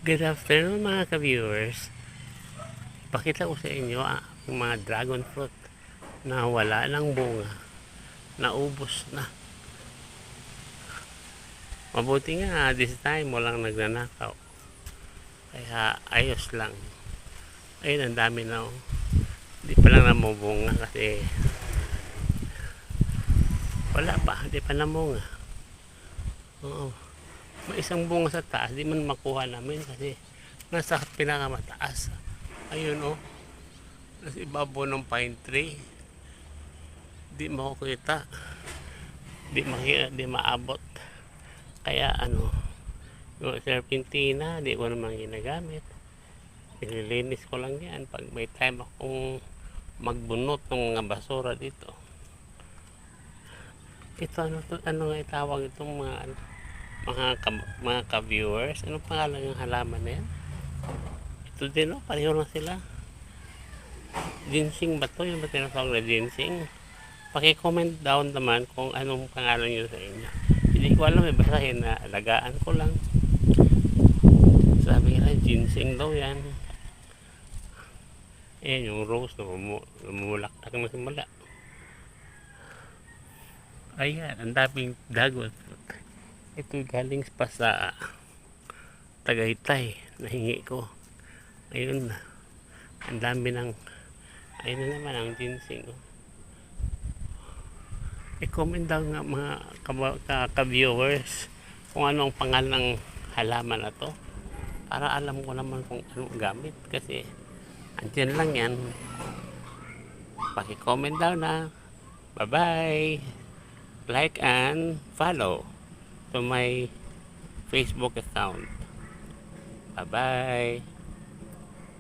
Good afternoon mga ka-viewers. Pakita ko sa inyo ang mga dragon fruit na wala ng bunga, naubos na. Mabuti nga this time walang nagnanakaw, kaya ayos lang. Ayun, ang dami na hindi pa lang namubunga kasi wala pa, hindi pa namunga. Oo, may isang bunga sa taas, di man makuha namin kasi nasa pinakamataas. Ayun nasa ibabaw ng pine tree, di makukita, di maabot. Kaya yung serpentina di ko naman ginagamit, nililinis ko lang yan pag may time akong magbunot ng mga basura dito. Ito ano nga itawag itong mga ka-viewers, anong pangalan ng halaman na yan? Ito din pareho lang sila. Ginseng ba to? Yung ba tinatawag na ginseng? Paki-comment down naman kung anong pangalan nyo sa inyo. Hindi ko alam, basahin na alagaan ko lang. Sabi nga, ginseng daw yan. Ayan yung rose na lumulaktak na simula. Ayan, ang daming dragon fruit. Ito galing pa sa Tagaytay, nahingi ko. Ayun na, ang dami ng, ayun na naman ang ginseng. I-comment daw nga mga ka-viewers kung anong pangalan ng halaman na to, para alam ko naman kung anong gamit, kasi andyan lang yan. Paki-comment daw na. Bye bye, like and follow to my Facebook account. Bye bye.